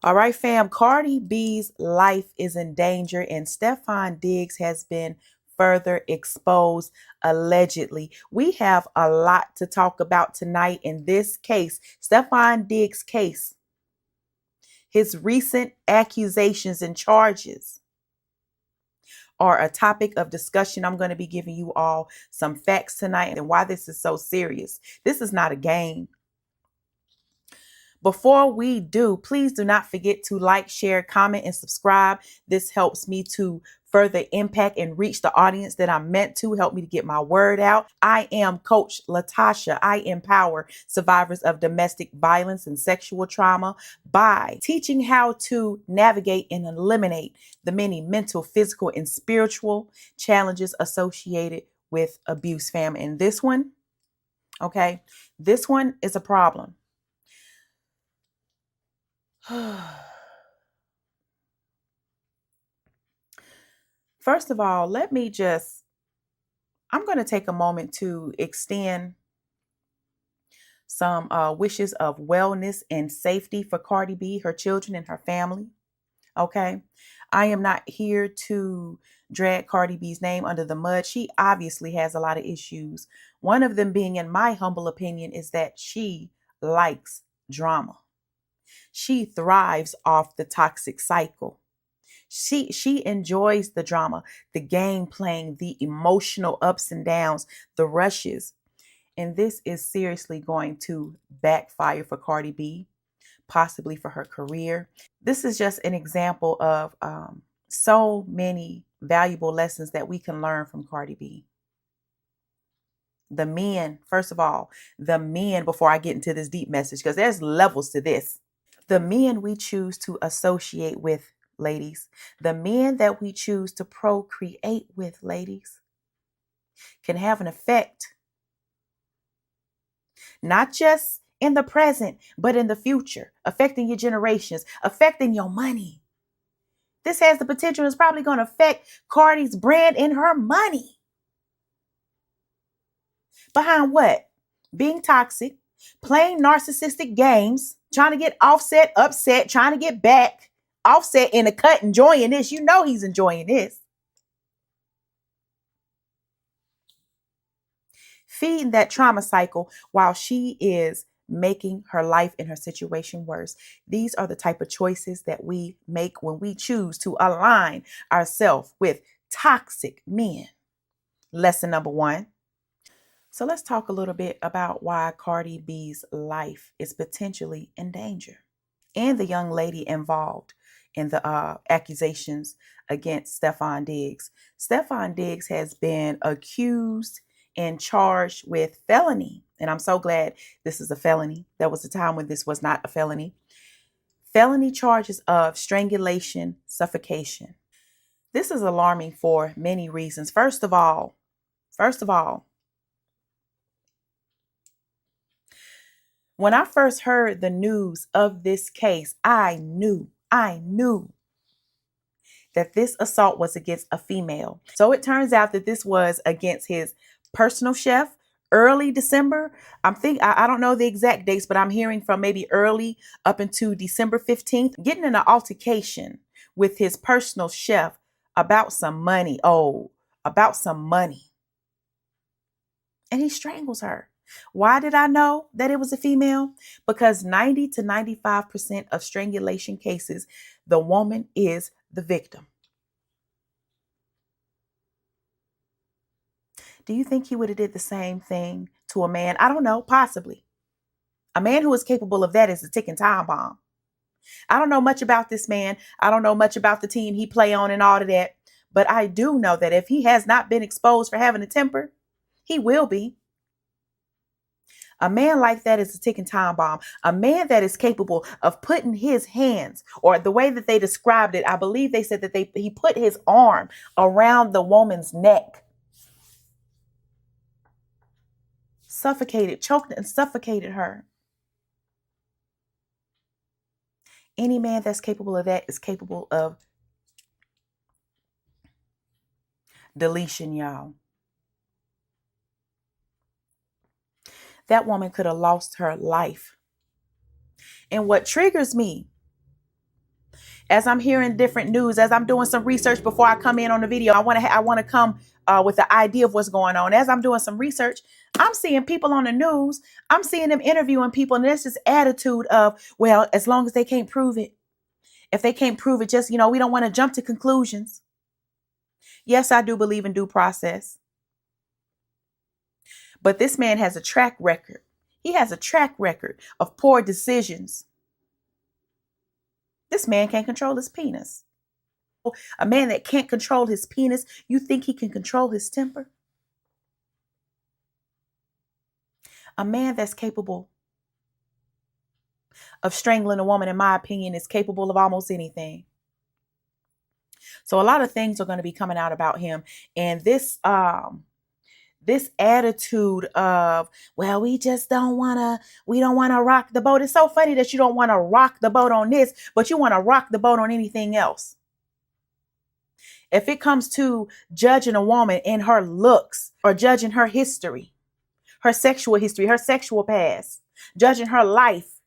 All right, fam. Cardi B's life is in danger, and Stefon Diggs has been further exposed allegedly. We have a lot to talk about tonight in this case, Stefon Diggs' case, his recent accusations and charges are a topic of discussion. I'm going to be giving you all some facts tonight and why this is so serious. This is not a game. Before we do, please do not forget to like, share, comment, and subscribe. This helps me to further impact and reach the audience that I'm meant to, help me to get my word out. I am Coach Latasha. I empower survivors of domestic violence and sexual trauma by teaching how to navigate and eliminate the many mental, physical, and spiritual challenges associated with abuse, fam. And this one, this one is a problem. First of all, I'm going to take a moment to extend some wishes of wellness and safety for Cardi B, her children, and her family. Okay. I am not here to drag Cardi B's name under the mud. She obviously has a lot of issues. One of them being, in my humble opinion, is that she likes drama. She thrives off the toxic cycle. She enjoys the drama, the game playing, the emotional ups and downs, the rushes. And this is seriously going to backfire for Cardi B, possibly for her career. This is just an example of so many valuable lessons that we can learn from Cardi B. The men, first of all, the men, before I get into this deep message, because there's levels to this. The men we choose to associate with, ladies, the men that we choose to procreate with, ladies, can have an effect, not just in the present, but in the future, affecting your generations, affecting your money. This has the potential, it's probably going to affect Cardi's brand and her money. Behind what? Being toxic, playing narcissistic games, trying to get Offset upset, trying to get back. Offset in a cut, enjoying this. You know he's enjoying this. Feeding that trauma cycle while she is making her life and her situation worse. These are the type of choices that we make when we choose to align ourselves with toxic men. Lesson number one. So let's talk a little bit about why Cardi B's life is potentially in danger, and the young lady involved in the accusations against Stefon Diggs. Stefon Diggs has been accused and charged with felony. And I'm so glad this is a felony. There was a time when this was not a felony. Felony charges of strangulation, suffocation. This is alarming for many reasons. First of all, when I first heard the news of this case, I knew that this assault was against a female. So it turns out that this was against his personal chef. Early December, I don't know the exact dates, but I'm hearing from maybe early up into December 15th, getting in an altercation with his personal chef about some money. Oh, about some money. And he strangles her. Why did I know that it was a female? Because 90 to 95% of strangulation cases, the woman is the victim. Do you think he would have did the same thing to a man? I don't know, possibly. A man who is capable of that is a ticking time bomb. I don't know much about this man. I don't know much about the team he play on and all of that. But I do know that if he has not been exposed for having a temper, he will be. A man like that is a ticking time bomb. A man that is capable of putting his hands, or the way that they described it, I believe they said that he put his arm around the woman's neck, suffocated, choked and suffocated her. Any man that's capable of that is capable of deletion, y'all. That woman could have lost her life. And what triggers me As I'm hearing different news, as I'm doing some research before I come in on the video, I want to come with the idea of what's going on. As I'm doing some research, I'm seeing people on the news. I'm seeing them interviewing people, and there's this attitude of, well, as long as they can't prove it, if they can't prove it, just, we don't want to jump to conclusions. Yes, I do believe in due process, but this man has a track record. He has a track record of poor decisions. This man can't control his penis. A man that can't control his penis, you think he can control his temper? A man that's capable of strangling a woman, in my opinion, is capable of almost anything. So a lot of things are going to be coming out about him. And this attitude of, well, we don't want to rock the boat. It's so funny that you don't want to rock the boat on this, but you want to rock the boat on anything else. If it comes to judging a woman in her looks or judging her history, her sexual past, judging her life,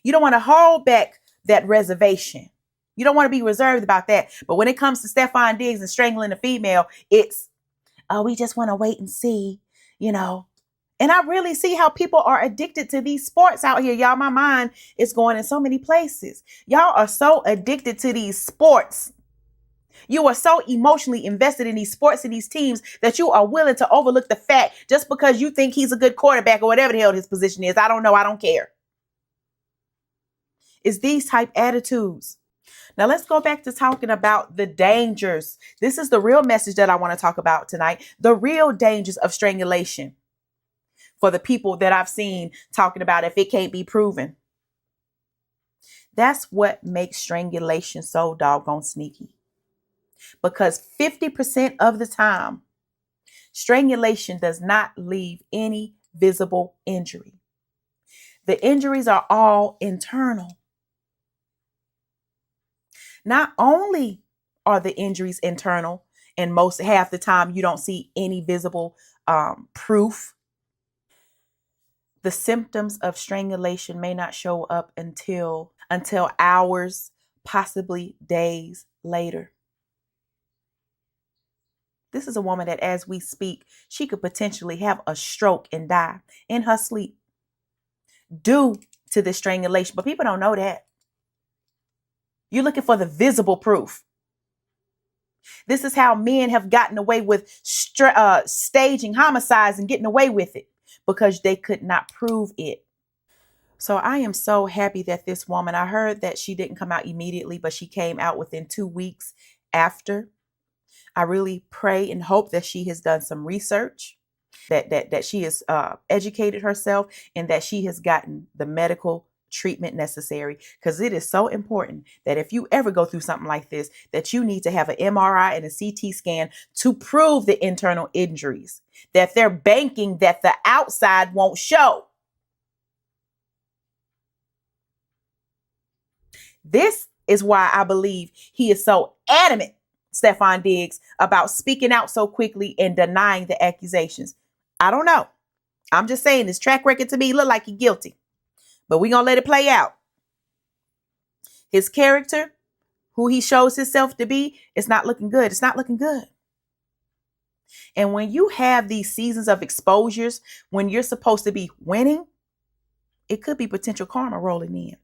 you don't want to hold back that reservation. You don't want to be reserved about that. But when it comes to Stefon Diggs and strangling a female, it's, oh, we just want to wait and see, And I really see how people are addicted to these sports out here. Y'all, my mind is going in so many places. Y'all are so addicted to these sports. You are so emotionally invested in these sports and these teams that you are willing to overlook the fact just because you think he's a good quarterback or whatever the hell his position is. I don't know. I don't care. It's these type attitudes. Now let's go back to talking about the dangers. This is the real message that I want to talk about tonight. The real dangers of strangulation for the people that I've seen talking about if it can't be proven. That's what makes strangulation so doggone sneaky. Because 50% of the time, strangulation does not leave any visible injury. The injuries are all internal. Not only are the injuries internal, and half the time you don't see any visible proof, the symptoms of strangulation may not show up until hours, possibly days later. This is a woman that, as we speak, she could potentially have a stroke and die in her sleep due to the strangulation. But people don't know that. You're looking for the visible proof. This is how men have gotten away with staging homicides and getting away with it, because they could not prove it. So I am so happy that this woman, I heard that she didn't come out immediately, but she came out within 2 weeks after. I really pray and hope that she has done some research, that she has educated herself, and that she has gotten the medical treatment necessary, because it is so important that if you ever go through something like this, that you need to have an MRI and a CT scan to prove the internal injuries, that they're banking that the outside won't show. This is why I believe he is so adamant, Stefon Diggs, about speaking out so quickly and denying the accusations. I don't know. I'm just saying, his track record to me look like he's guilty, but we're going to let it play out. His character, who he shows himself to be, it's not looking good. It's not looking good. And when you have these seasons of exposures, when you're supposed to be winning, it could be potential karma rolling in.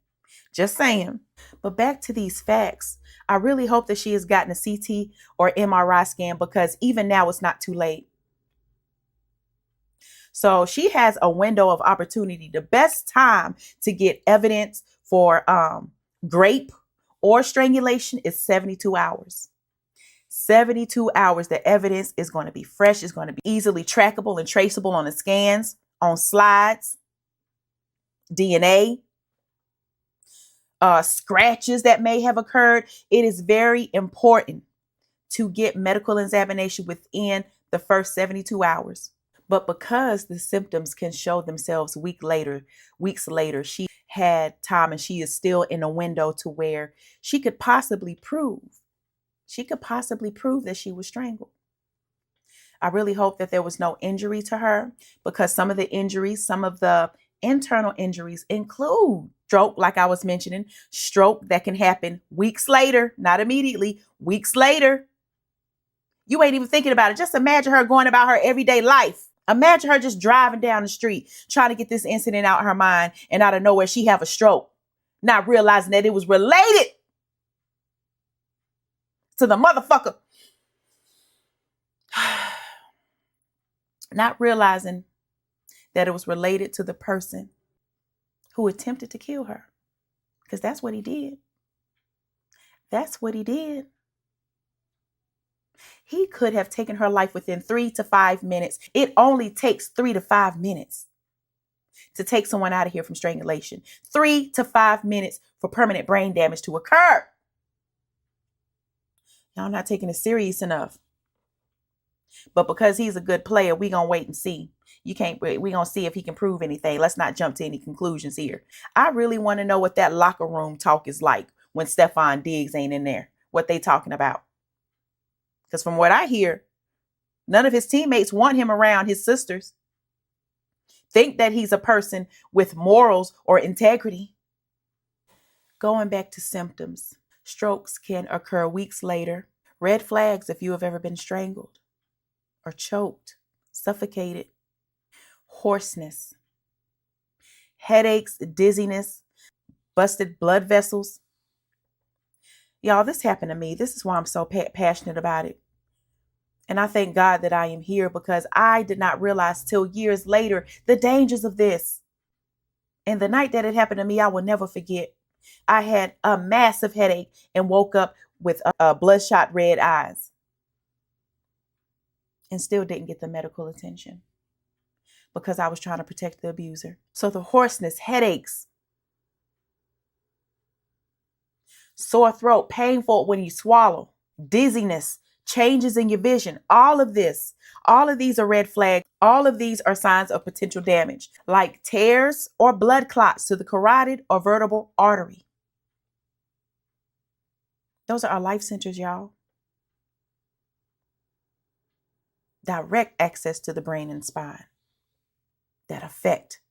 Just saying. But back to these facts. I really hope that she has gotten a CT or MRI scan, because even now it's not too late. So she has a window of opportunity. The best time to get evidence for rape or strangulation is 72 hours. 72 hours, the evidence is going to be fresh. It's going to be easily trackable and traceable on the scans, on slides, DNA, scratches that may have occurred. It is very important to get medical examination within the first 72 hours. But because the symptoms can show themselves weeks later, she had time, and she is still in a window to where she could possibly prove that she was strangled. I really hope that there was no injury to her, because some of the internal injuries include stroke, like I was mentioning, stroke that can happen weeks later, not immediately, weeks later. You ain't even thinking about it. Just imagine her going about her everyday life. Imagine her just driving down the street, trying to get this incident out of her mind, and out of nowhere, she have a stroke, not realizing that it was related to the motherfucker. Not realizing that it was related to the person who attempted to kill her. Because that's what he did. That's what he did. He could have taken her life within 3 to 5 minutes. It only takes 3 to 5 minutes to take someone out of here from strangulation. 3 to 5 minutes for permanent brain damage to occur. Y'all not taking it serious enough. But because he's a good player, we gonna wait and see. We gonna see if he can prove anything. Let's not jump to any conclusions here. I really want to know what that locker room talk is like when Stefon Diggs ain't in there. What they talking about. Because from what I hear, none of his teammates want him around his sisters. Think that he's a person with morals or integrity. Going back to symptoms, strokes can occur weeks later. Red flags if you have ever been strangled or choked, suffocated, hoarseness, headaches, dizziness, busted blood vessels. Y'all, this happened to me. This is why I'm so passionate about it. And I thank God that I am here, because I did not realize till years later the dangers of this. And the night that it happened to me, I will never forget. I had a massive headache and woke up with bloodshot red eyes and still didn't get the medical attention because I was trying to protect the abuser. So the hoarseness, headaches, sore throat, painful when you swallow, dizziness, changes in your vision, all of these are red flags. All of these are signs of potential damage, like tears or blood clots to the carotid or vertebral artery. Those are our life centers, y'all. Direct access to the brain and spine that affect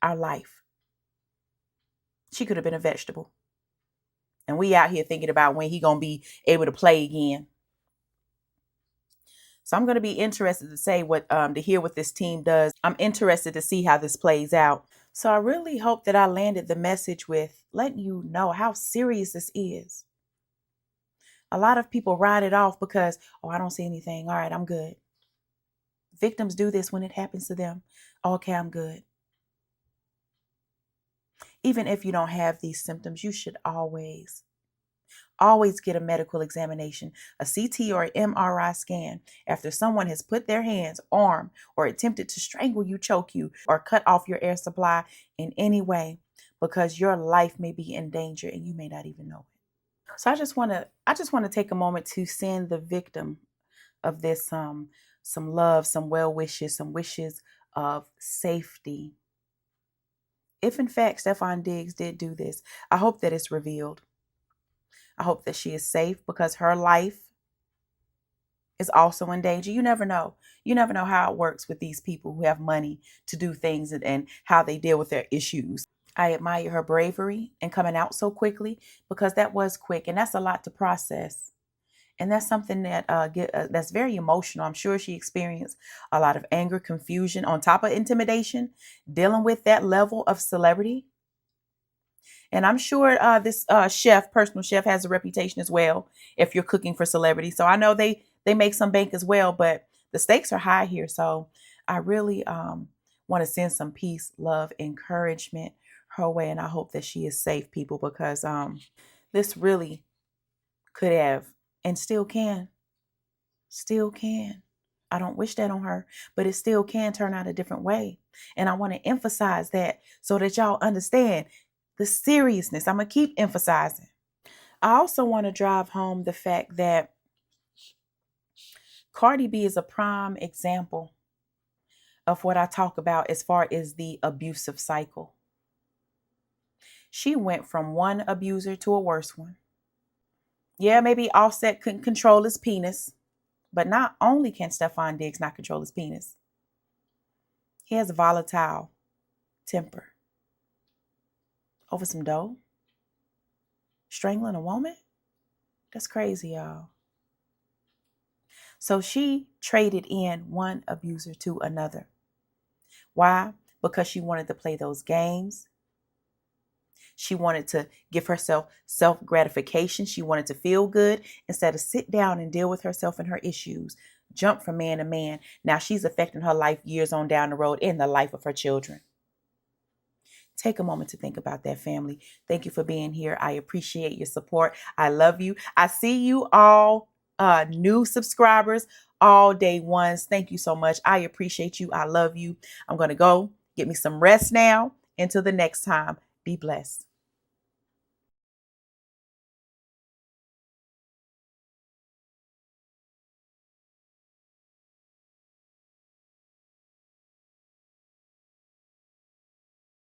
our life. She could have been a vegetable. And we out here thinking about when he gonna be able to play again. So I'm going to be interested to hear what this team does. I'm interested to see how this plays out. So I really hope that I landed the message with letting you know how serious this is. A lot of people write it off because, oh, I don't see anything. All right, I'm good. Victims do this when it happens to them. Okay, I'm good. Even if you don't have these symptoms, you should always get a medical examination, a CT or MRI scan after someone has put their hands, arm, or attempted to strangle you, choke you, or cut off your air supply in any way, because your life may be in danger and you may not even know it. So I just want to take a moment to send the victim of this some love, some well wishes, some wishes of safety. If in fact Stefon Diggs did do this, I hope that it's revealed. I hope that she is safe, because her life is also in danger. You never know. You never know how it works with these people who have money to do things and how they deal with their issues. I admire her bravery and coming out so quickly, because that was quick and that's a lot to process. And that's something that that's very emotional. I'm sure she experienced a lot of anger, confusion, on top of intimidation, dealing with that level of celebrity. And I'm sure this personal chef, has a reputation as well if you're cooking for celebrities. So I know they make some bank as well, but the stakes are high here. So I really want to send some peace, love, encouragement her way. And I hope that she is safe, people, because this really could have and still can. I don't wish that on her, but it still can turn out a different way. And I want to emphasize that so that y'all understand the seriousness. I'm going to keep emphasizing. I also want to drive home the fact that Cardi B is a prime example of what I talk about as far as the abusive cycle. She went from one abuser to a worse one. Yeah, maybe Offset couldn't control his penis, but not only can Stefon Diggs not control his penis, he has a volatile temper. over some dough, strangling a woman. That's crazy, y'all. So she traded in one abuser to another. Why? Because she wanted to play those games. She wanted to give herself self gratification. She wanted to feel good instead of sit down and deal with herself and her issues. Jump from man to man. Now she's affecting her life years on down the road and the life of her children. Take a moment to think about that, family. Thank you for being here. I appreciate your support. I love you. I see you all new subscribers, all day ones. Thank you so much. I appreciate you. I love you. I'm going to go get me some rest now. Until the next time, be blessed.